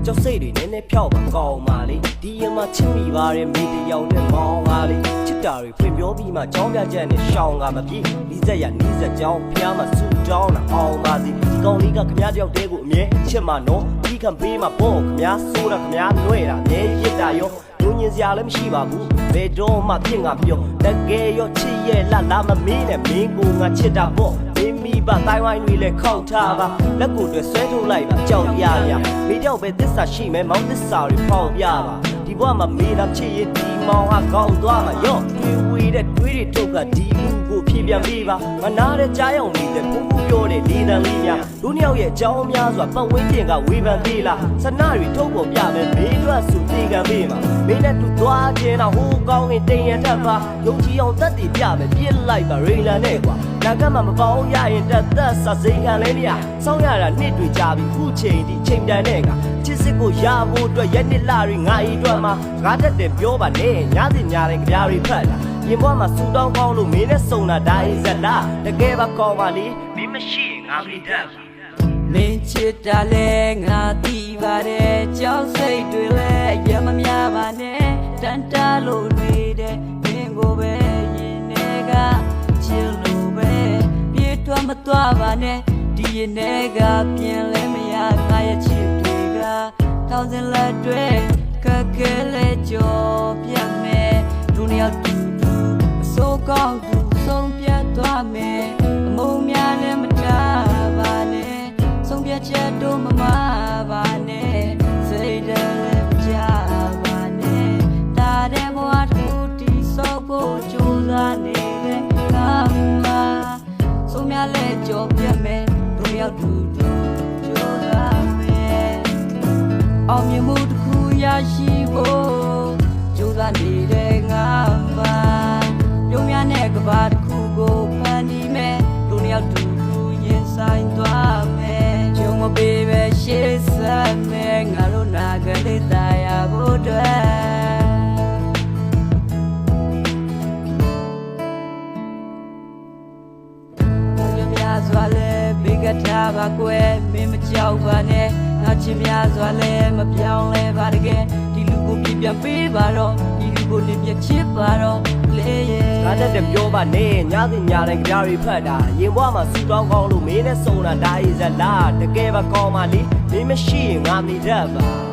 ကြောက်စိတ်တွေနည်းနည်းဖြောက်ပါကောင်းပါလေဒီရမှာချစ်မိပါတဲ့မိတယောက်နဲ့မောင်းပါလေချစ်တာတွေဖွင့်ပြောပြီးမှကြောင်းပြချက်နဲ့ရှောင်းကမပြေနီးစက်ရနီးစက်ကြောင်းဖျားမှဆူတောင်းတာအောင်ပါစီဒီကောင်လေးကခမားတယောက်တည်းကိုအမြဲချစ်မှနော်ဒီခံပေးမှပေါ့ခမားဆိုးတာခမားနှွဲတာအမြဲရစ်တာရောလူညင်စရာလည်းမရှိပါဘူးဘယ်တော့မှပြင့်ငါပြောတကယ်ရောချစ်ရဲ့လာလာမမင်းနဲ့မင်းကိုငါချစ်တာပေါ့မိဘတိုင်းဝိုင်းတွေလည်းခောက်ထားပါလက်ကိုတွေဆွဲထုတ်လိုက်ပါကြောက်ရရမိတော့ပဲသစ္စာရှိမယ်မောင်းသစ္စာတွေဖောက်ပြပါဒီဘဝမှာမေးတာချစ်ရဲ့ဒီမောင်ဟာကောင်းသွားမှာရော့တွေဝေးတဲ့တွေးတွေထုတ်ကဒီလူကိုဖြည့်ပြန်ပေးပါမနာတဲ့ကြားရောက်နေတဲ့ကိုကိုပြောတဲ့လေတံလေးများလူနှစ်ယောက်ရဲ့အကြောင်းများစွာပတ်ဝန်းကျင်ကဝေဖန်ပေးလားစနတွေထုတ်ပေါ်ပြမယ်မင်းတို့စုတေခံပေးမှာမင်းနဲ့တူသွားခြင်းတော့ဟိုးကောင်းရင်တင်ရတတ်ပါယုံကြည်အောင်သက်တည်ပြမယ်ပြစ်လိုက်ပါရေလန်နဲ့ကွာနာကမှမပေါင်းရရင်တက်သက်စစိန်ခံလဲနေရစောင်းရတာနှစ်တွေကြာပြီခုချိန်ဒီချိန်တန်တဲ့ကချစ်စစ်ကိုရဖို့အတွက်ရက်နှစ်လတွေငါဤအတွက်မှာငါတက်တယ်ပြောပါနဲ့ညစီညာတိုင်းကြပြားတွေဖတ်လာရင်ဘွားမှာစူတောင်းကောင်းလို့မင်းနဲ့စုံတာဒါအိဇက်လားတကယ်ပါကောင်းပါလေမင်းမရှိရင်ငါမတတ်မင်းချစ်တာလဲငါသိပါတယ်ကြောက်စိတ်တွေလဲရမများပါနဲ့တန်တားလို့နေတဲ့မင်းကိုပဲရင်ထဲကချစ်လို့ပဲပြေးထွက်မသွားပါနဲ့ဒီရင်ထဲကပြင်လဲမရငါရဲ့ချစ်တွေကထောင်စင်လက်တွေခက်ခဲလဲကြောပြတ်မယ်ဒုနီယာတူတူအစိုးကောင်းသူဆုံးပြတ်သွားမယ်အမုန်းများလည်းမတားပါနဲ့ဆုံးပြတ်ချက်တို့မမပါနဲ့စိတ်တည်းလည်းမကြပါနဲ့ဒါတဲ့ဘဝတစ်ခုတည်ဆောက်ဖို့ကြိုးစားနေတဲ့ကံမှာဆုံးများလည်းကြောပြတ်မယ်ဒုနီယာတူတူကြိုးစားမယ်အောင်မြင်မှုတစ်ခုရရှိဖို့ကြိုးစားနေတဲ့ငါပါပြုံးများနဲ့ကဘာတစ်ခုကိုဖန်တီးမယ်ဒုနီယာတူတူရင်ဆိုင်သွားမယ်ကြုံမပေးပဲရှေ့ဆက်မယ်ငါတို့နာကလေးတရားဖို့အတွက်စွာလဲဘေးကထားပါကွယ်မင်းမကြောက်ပါနဲ့ငါချစ်များစွာလဲမပြောင်းလဲပါတကယ်ဒီလူကိုပြပြန်ပေးပါတော့ဒီလူကိုလည်းပြချစ်ပါတော့လေရဲ့ငါတက်တယ်ပြောပါနဲ့ညစီညာတိုင်းကြပြားတွေဖတ်တာရင်ဘွားမှာစူတောင်းကောင်းလို့မင်းနဲ့စုံတာဒါအိဇက်လားတကယ်ပါကောင်းပါလေမင်းမရှိရင်ငါမတတ်ပါ